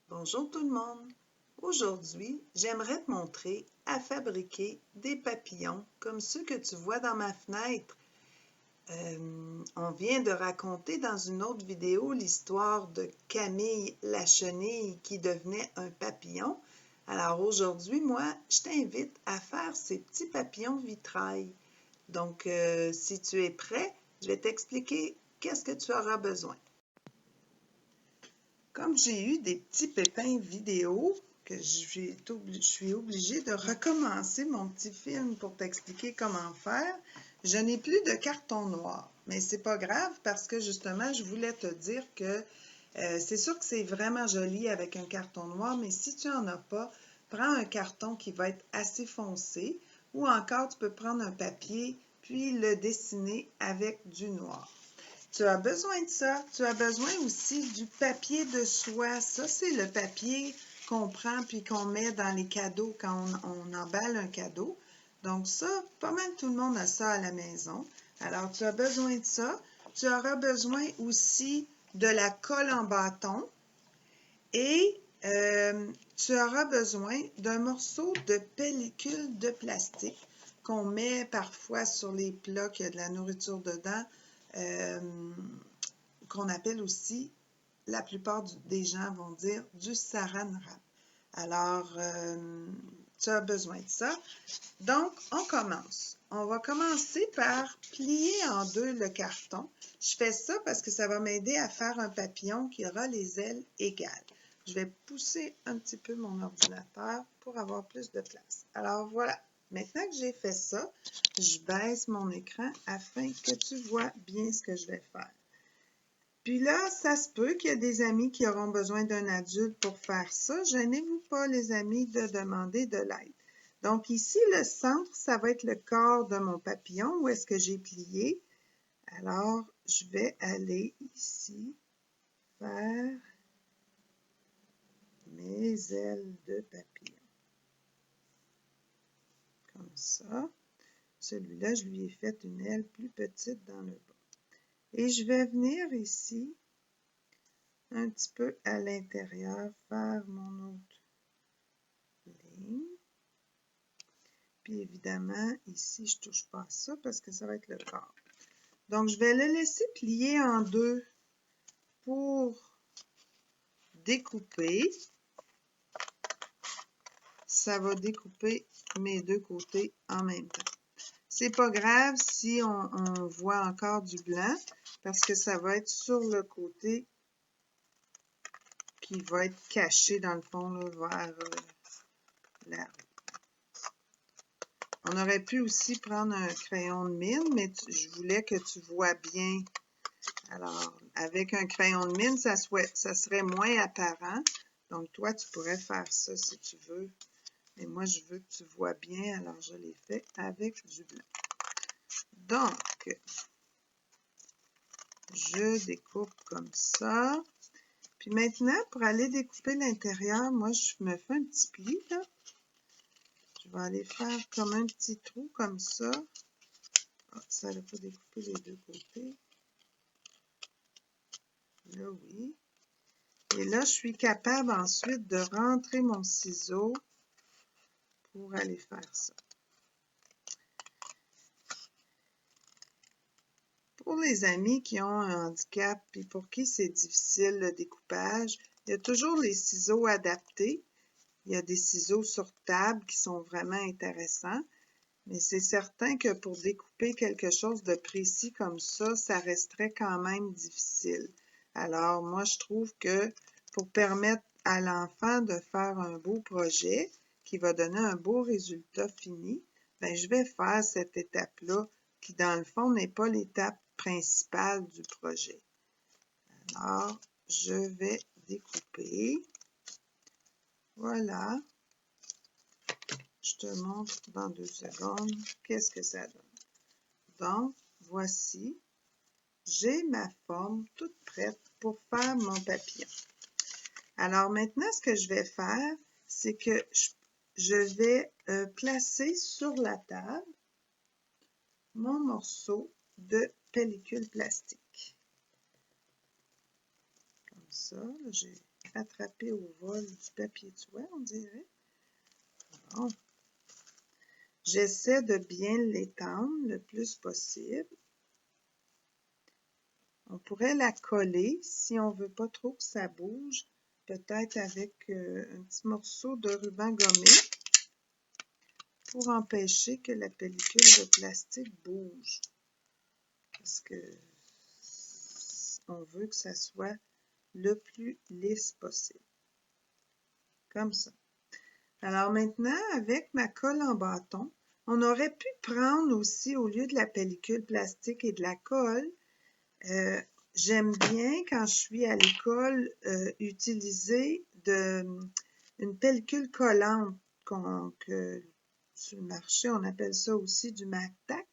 Bonjour tout le monde! Aujourd'hui, j'aimerais te montrer à fabriquer des papillons comme ceux que tu vois dans ma fenêtre. On vient de raconter dans une autre vidéo l'histoire de Camille la chenille qui devenait un papillon. Alors aujourd'hui, moi, je t'invite à faire ces petits papillons vitrail. Donc, si tu es prêt, je vais t'expliquer qu'est-ce que tu auras besoin. Comme j'ai eu des petits pépins vidéo, que je suis obligée de recommencer mon petit film pour t'expliquer comment faire, je n'ai plus de carton noir. Mais c'est pas grave parce que justement, je voulais te dire que c'est sûr que c'est vraiment joli avec un carton noir, mais si tu n'en as pas, prends un carton qui va être assez foncé ou encore tu peux prendre un papier puis le dessiner avec du noir. Tu as besoin de ça. Tu as besoin aussi du papier de soie. Ça, c'est le papier qu'on prend puis qu'on met dans les cadeaux quand on emballe un cadeau. Donc ça, pas mal tout le monde a ça à la maison. Alors, tu as besoin de ça. Tu auras besoin aussi de la colle en bâton et tu auras besoin d'un morceau de pellicule de plastique qu'on met parfois sur les plats qui a de la nourriture dedans. Qu'on appelle aussi, la plupart des gens vont dire, du saran wrap. Alors, tu as besoin de ça. Donc, on commence. On va commencer par plier en deux le carton. Je fais ça parce que ça va m'aider à faire un papillon qui aura les ailes égales. Je vais pousser un petit peu mon ordinateur pour avoir plus de place. Alors, voilà. Maintenant que j'ai fait ça, je baisse mon écran afin que tu vois bien ce que je vais faire. Puis là, ça se peut qu'il y a des amis qui auront besoin d'un adulte pour faire ça. Gênez-vous pas, les amis, de demander de l'aide. Donc ici, le centre, ça va être le corps de mon papillon. Où est-ce que j'ai plié? Alors, je vais aller ici vers mes ailes de papillon. Comme ça. Celui-là, je lui ai fait une aile plus petite dans le bas. Et je vais venir ici un petit peu à l'intérieur, faire mon autre ligne. Puis évidemment, ici, je ne touche pas à ça parce que ça va être le corps. Donc, je vais le laisser plier en deux pour découper. Ça va découper mes deux côtés en même temps. C'est pas grave si on voit encore du blanc parce que ça va être sur le côté qui va être caché dans le fond là, vers la rue. On aurait pu aussi prendre un crayon de mine, mais je voulais que tu vois bien. Alors, avec un crayon de mine, ça serait moins apparent. Donc, toi, tu pourrais faire ça si tu veux. Mais moi, je veux que tu vois bien, alors je l'ai fait avec du blanc. Donc, je découpe comme ça. Puis maintenant, pour aller découper l'intérieur, moi, je me fais un petit pli, là. Je vais aller faire comme un petit trou comme ça. Oh, ça n'a pas découpé les deux côtés. Là, oui. Et là, je suis capable ensuite de rentrer mon ciseau pour aller faire ça. Pour les amis qui ont un handicap et pour qui c'est difficile le découpage, il y a toujours les ciseaux adaptés. Il y a des ciseaux sur table qui sont vraiment intéressants, mais c'est certain que pour découper quelque chose de précis comme ça, ça resterait quand même difficile. Alors, moi, je trouve que pour permettre à l'enfant de faire un beau projet qui va donner un beau résultat fini, bien, je vais faire cette étape-là qui, dans le fond, n'est pas l'étape principale du projet. Alors, je vais découper. Voilà. Je te montre dans 2 secondes qu'est-ce que ça donne. Donc, voici. J'ai ma forme toute prête pour faire mon papillon. Alors maintenant, ce que je vais faire, c'est que je vais placer sur la table mon morceau de pellicule plastique. Comme ça, j'ai attraper au vol du papier de soie, on dirait. Bon. J'essaie de bien l'étendre le plus possible. On pourrait la coller si on ne veut pas trop que ça bouge, peut-être avec un petit morceau de ruban gommé pour empêcher que la pellicule de plastique bouge. Parce que on veut que ça soit le plus lisse possible. Comme ça. Alors maintenant, avec ma colle en bâton, on aurait pu prendre aussi, au lieu de la pellicule plastique et de la colle, j'aime bien, quand je suis à l'école, utiliser une pellicule collante que sur le marché, on appelle ça aussi du MacTac.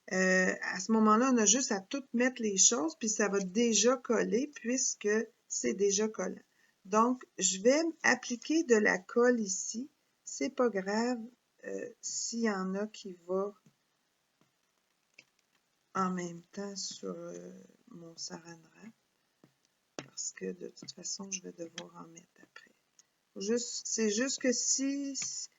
À ce moment-là, on a juste à tout mettre les choses, puis ça va déjà coller puisque c'est déjà collant. Donc, je vais appliquer de la colle ici. C'est pas grave s'il y en a qui va en même temps sur mon saran wrap, parce que de toute façon, je vais devoir en mettre après. C'est juste que si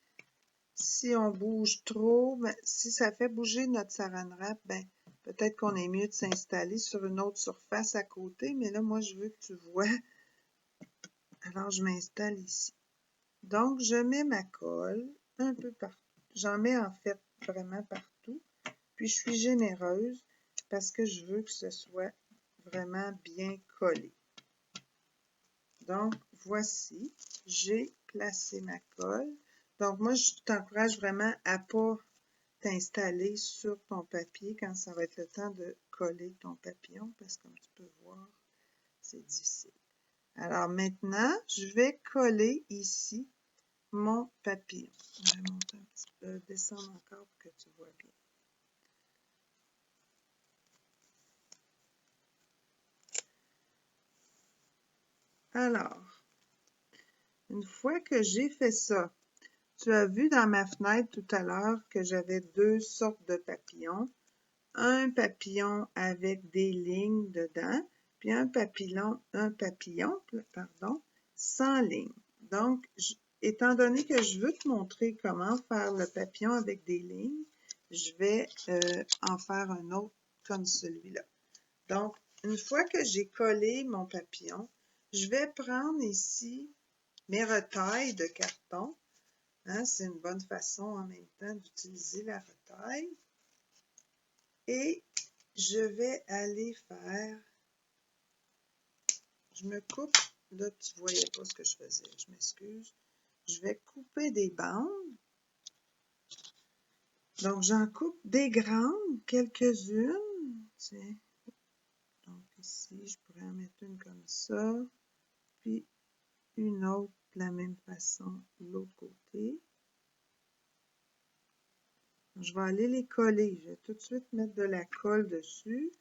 on bouge trop, ben, si ça fait bouger notre saran wrap, ben, peut-être qu'on est mieux de s'installer sur une autre surface à côté, mais là, moi, je veux que tu vois. Alors, je m'installe ici. Donc, je mets ma colle un peu partout. J'en mets en fait vraiment partout. Puis, je suis généreuse parce que je veux que ce soit vraiment bien collé. Donc, voici, j'ai placé ma colle. Donc, moi, je t'encourage vraiment à ne pas t'installer sur ton papier quand ça va être le temps de coller ton papillon, parce que comme tu peux voir, c'est difficile. Alors maintenant, je vais coller ici mon papillon. Je vais monter un petit peu, descendre encore pour que tu vois bien. Alors, une fois que j'ai fait ça, tu as vu dans ma fenêtre tout à l'heure que j'avais deux sortes de papillons. Un papillon avec des lignes dedans, puis un papillon, sans ligne. Donc, étant donné que je veux te montrer comment faire le papillon avec des lignes, je vais en faire un autre comme celui-là. Donc, une fois que j'ai collé mon papillon, je vais prendre ici mes retailles de carton. Hein, c'est une bonne façon en même temps d'utiliser la retaille. Et je vais aller faire, je me coupe, là tu ne voyais pas ce que je faisais, je m'excuse. Je vais couper des bandes. Donc j'en coupe des grandes, quelques-unes. Tiens. Donc ici, je pourrais en mettre une comme ça, puis une autre de la même façon de l'autre côté. Je vais aller les coller. Je vais tout de suite mettre de la colle dessus.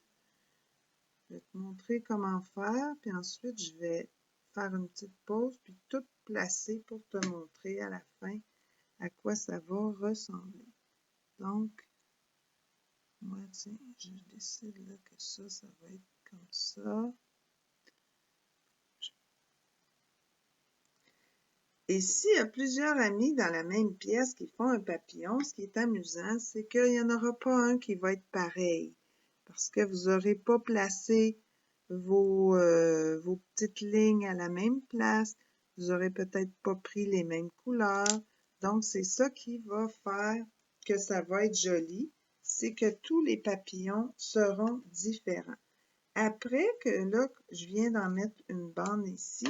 Je vais te montrer comment faire, puis ensuite je vais faire une petite pause, puis tout placer pour te montrer à la fin à quoi ça va ressembler. Donc, moi, tiens, je décide là que ça va être comme ça. Et s'il y a plusieurs amis dans la même pièce qui font un papillon, ce qui est amusant, c'est qu'il n'y en aura pas un qui va être pareil, parce que vous n'aurez pas placé vos petites lignes à la même place, vous n'aurez peut-être pas pris les mêmes couleurs. Donc, c'est ça qui va faire que ça va être joli, c'est que tous les papillons seront différents. Après que là, je viens d'en mettre une bande ici,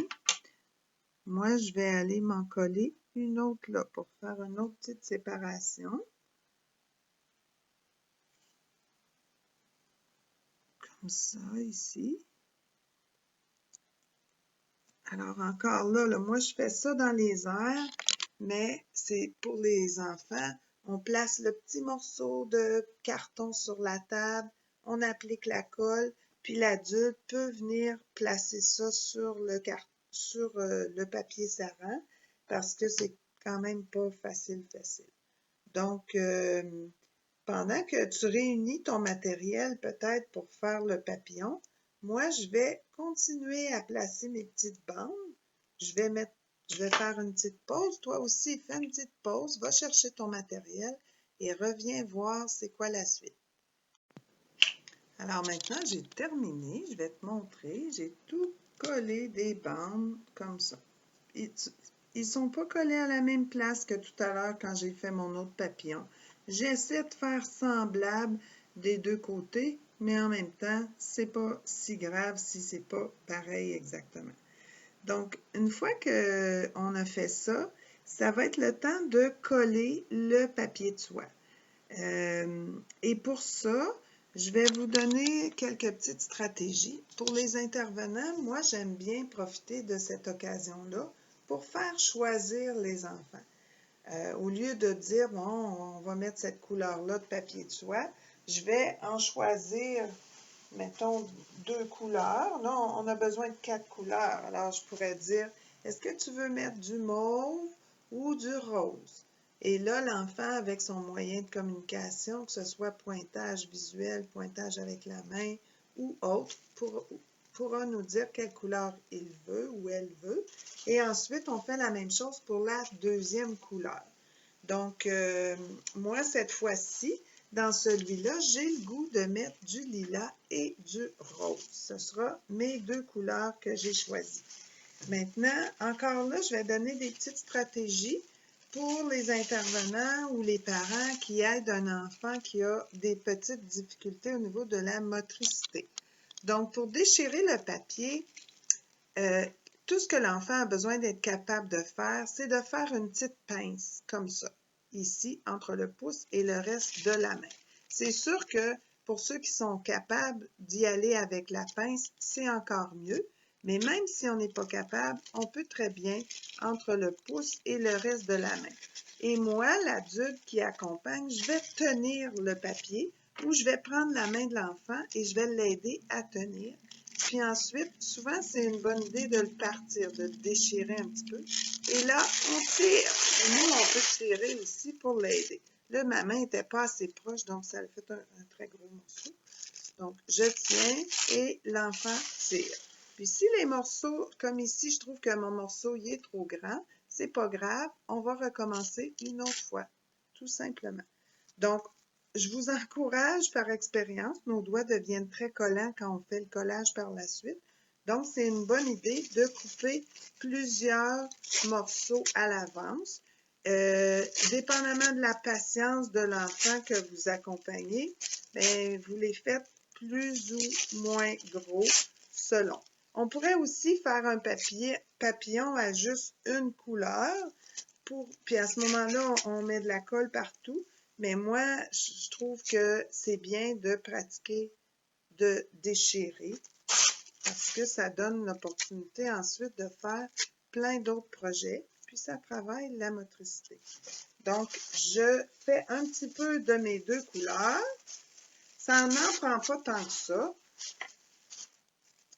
moi, je vais aller m'en coller une autre là pour faire une autre petite séparation. Comme ça, ici. Alors, encore là, moi, je fais ça dans les airs, mais c'est pour les enfants. On place le petit morceau de carton sur la table, on applique la colle, puis l'adulte peut venir placer ça sur le papier saran, parce que c'est quand même pas facile. Donc, pendant que tu réunis ton matériel peut-être pour faire le papillon, moi, je vais continuer à placer mes petites bandes. je vais faire une petite pause. Toi aussi, fais une petite pause, va chercher ton matériel et reviens voir c'est quoi la suite. Alors maintenant, j'ai terminé. Je vais te montrer. J'ai tout collé des bandes comme ça. Ils ne sont pas collés à la même place que tout à l'heure quand j'ai fait mon autre papillon. J'essaie de faire semblable des deux côtés, mais en même temps, c'est pas si grave si c'est pas pareil exactement. Donc, une fois qu'on a fait ça, ça va être le temps de coller le papier de soie. Et pour ça, je vais vous donner quelques petites stratégies. Pour les intervenants, moi, j'aime bien profiter de cette occasion-là pour faire choisir les enfants. Au lieu de dire, bon, on va mettre cette couleur-là de papier de soie, je vais en choisir, mettons, 2 couleurs. Là, on a besoin de 4 couleurs. Alors, je pourrais dire, est-ce que tu veux mettre du mauve ou du rose? Et là, l'enfant, avec son moyen de communication, que ce soit pointage visuel, pointage avec la main ou autre, pourra nous dire quelle couleur il veut ou elle veut. Et ensuite, on fait la même chose pour la deuxième couleur. Donc, moi, cette fois-ci, dans celui-là, j'ai le goût de mettre du lilas et du rose. Ce sera mes 2 couleurs que j'ai choisies. Maintenant, encore là, je vais donner des petites stratégies pour les intervenants ou les parents qui aident un enfant qui a des petites difficultés au niveau de la motricité. Donc, pour déchirer le papier, tout ce que l'enfant a besoin d'être capable de faire, c'est de faire une petite pince comme ça, ici, entre le pouce et le reste de la main. C'est sûr que pour ceux qui sont capables d'y aller avec la pince, c'est encore mieux. Mais même si on n'est pas capable, on peut très bien entre le pouce et le reste de la main. Et moi, l'adulte qui accompagne, je vais tenir le papier ou je vais prendre la main de l'enfant et je vais l'aider à tenir. Puis ensuite, souvent, c'est une bonne idée de le partir, de le déchirer un petit peu. Et là, on tire. Et nous, on peut tirer aussi pour l'aider. Là, ma main n'était pas assez proche, donc ça a fait un très gros morceau. Donc, je tiens et l'enfant tire. Puis si les morceaux, comme ici, je trouve que mon morceau, il est trop grand, c'est pas grave, on va recommencer une autre fois, tout simplement. Donc, je vous encourage par expérience, nos doigts deviennent très collants quand on fait le collage par la suite. Donc, c'est une bonne idée de couper plusieurs morceaux à l'avance. Dépendamment de la patience de l'enfant que vous accompagnez, bien, vous les faites plus ou moins gros selon. On pourrait aussi faire un papillon à juste une couleur, puis à ce moment-là, on met de la colle partout. Mais moi, je trouve que c'est bien de pratiquer de déchirer parce que ça donne l'opportunité ensuite de faire plein d'autres projets, puis ça travaille la motricité. Donc, je fais un petit peu de mes 2 couleurs. Ça n'en prend pas tant que ça.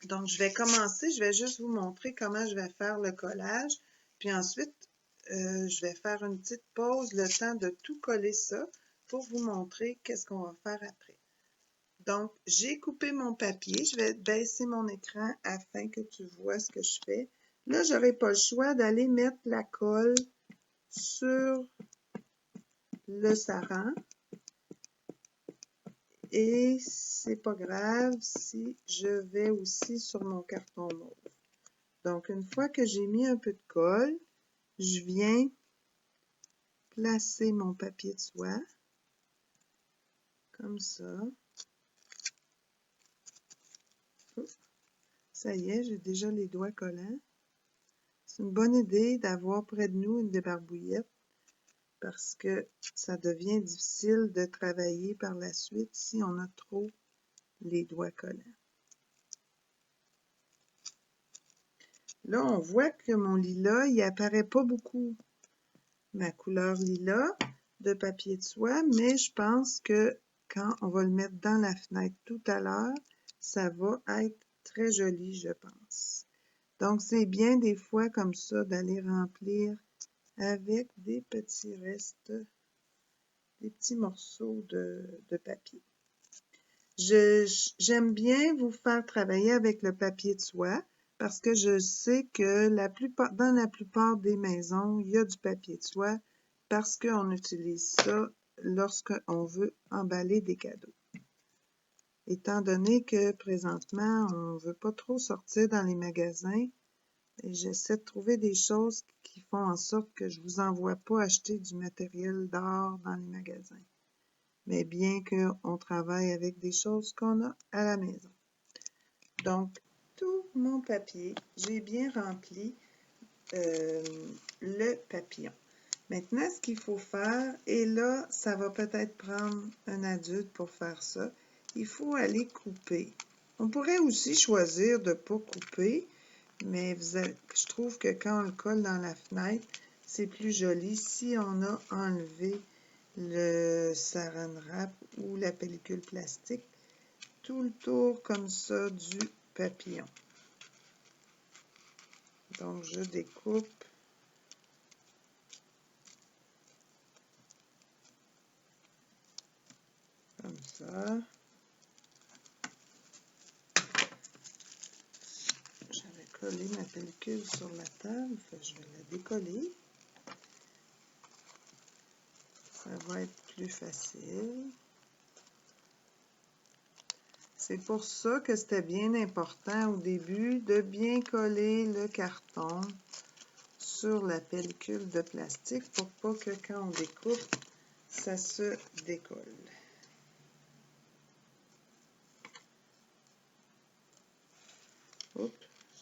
Donc, je vais commencer, je vais juste vous montrer comment je vais faire le collage. Puis ensuite, je vais faire une petite pause, le temps de tout coller ça pour vous montrer qu'est-ce qu'on va faire après. Donc, j'ai coupé mon papier. Je vais baisser mon écran afin que tu vois ce que je fais. Là, je n'aurai pas le choix d'aller mettre la colle sur le saran. Et c'est pas grave si je vais aussi sur mon carton mauve. Donc, une fois que j'ai mis un peu de colle, je viens placer mon papier de soie, comme ça. Ça y est, j'ai déjà les doigts collants. C'est une bonne idée d'avoir près de nous une débarbouillette parce que ça devient difficile de travailler par la suite si on a trop les doigts collants. Là, on voit que mon lilas, il apparaît pas beaucoup, ma couleur lilas de papier de soie, mais je pense que quand on va le mettre dans la fenêtre tout à l'heure, ça va être très joli, je pense. Donc, c'est bien des fois comme ça d'aller remplir avec des petits restes, des petits morceaux de papier. J'aime bien vous faire travailler avec le papier de soie parce que je sais que dans la plupart des maisons, il y a du papier de soie parce qu'on utilise ça lorsqu'on veut emballer des cadeaux. Étant donné que présentement, on ne veut pas trop sortir dans les magasins, j'essaie de trouver des choses qui font en sorte que je ne vous envoie pas acheter du matériel d'art dans les magasins, mais bien qu'on travaille avec des choses qu'on a à la maison. Donc, tout mon papier, j'ai bien rempli le papillon. Maintenant, ce qu'il faut faire, et là, ça va peut-être prendre un adulte pour faire ça, il faut aller couper. On pourrait aussi choisir de ne pas couper, mais je trouve que quand on le colle dans la fenêtre, c'est plus joli si on a enlevé le saran wrap ou la pellicule plastique tout le tour comme ça du papillon. Donc, je découpe comme ça. J'avais collé ma pellicule sur la table, je vais la décoller. Ça va être plus facile. C'est pour ça que c'était bien important au début de bien coller le carton sur la pellicule de plastique pour pas que quand on découpe, ça se décolle. Oups,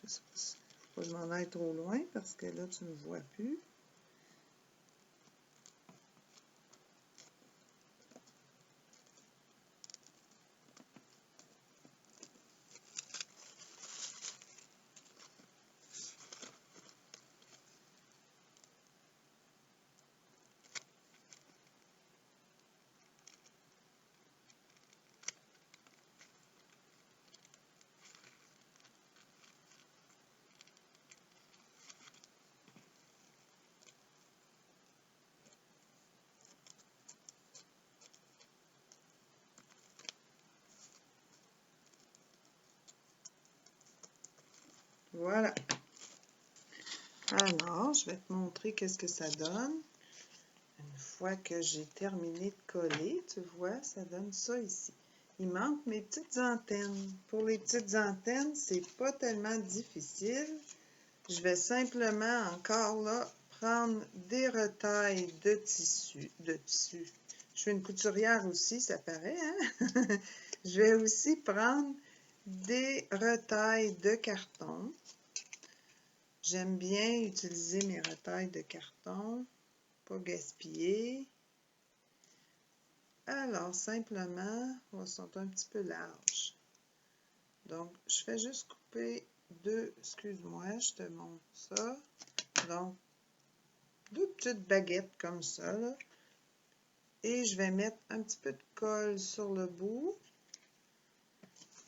je sais pas si faut que je m'en aille trop loin parce que là, tu ne me vois plus. Voilà. Alors, je vais te montrer qu'est-ce que ça donne. Une fois que j'ai terminé de coller, tu vois, ça donne ça ici. Il manque mes petites antennes. Pour les petites antennes, c'est pas tellement difficile. Je vais simplement encore là prendre des retailles de tissu. Je suis une couturière aussi, ça paraît, hein? Je vais aussi prendre des retailles de carton. J'aime bien utiliser mes retailles de carton, pas gaspiller. Alors, simplement, elles sont un petit peu larges. Donc, je fais juste couper deux, excuse-moi, je te montre ça. Donc, deux petites baguettes comme ça, là. Et je vais mettre un petit peu de colle sur le bout.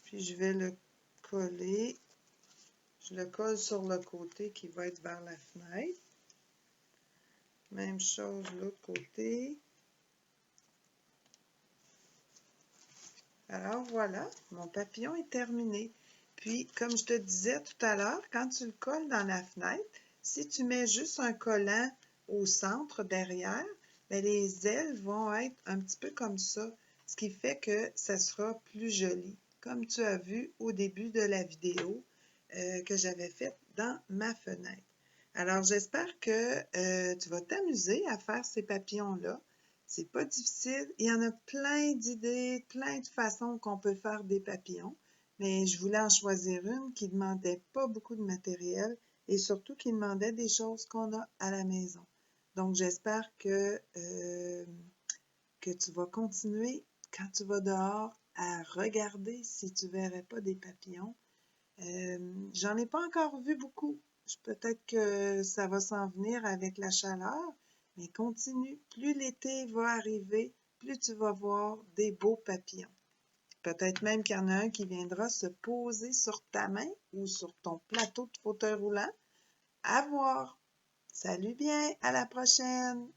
Puis, je vais le coller. Je le colle sur le côté qui va être vers la fenêtre. Même chose de l'autre côté. Alors voilà, mon papillon est terminé. Puis, comme je te disais tout à l'heure, quand tu le colles dans la fenêtre, si tu mets juste un collant au centre derrière, bien, les ailes vont être un petit peu comme ça, ce qui fait que ça sera plus joli, comme tu as vu au début de la vidéo que j'avais faite dans ma fenêtre. Alors, j'espère que tu vas t'amuser à faire ces papillons-là. C'est pas difficile. Il y en a plein d'idées, plein de façons qu'on peut faire des papillons, mais je voulais en choisir une qui ne demandait pas beaucoup de matériel et surtout qui demandait des choses qu'on a à la maison. Donc, j'espère que tu vas continuer quand tu vas dehors à regarder si tu ne verrais pas des papillons. J'en ai pas encore vu beaucoup. Peut-être que ça va s'en venir avec la chaleur, mais continue. Plus l'été va arriver, plus tu vas voir des beaux papillons. Peut-être même qu'il y en a un qui viendra se poser sur ta main ou sur ton plateau de fauteuil roulant. À voir. Salut bien, à la prochaine.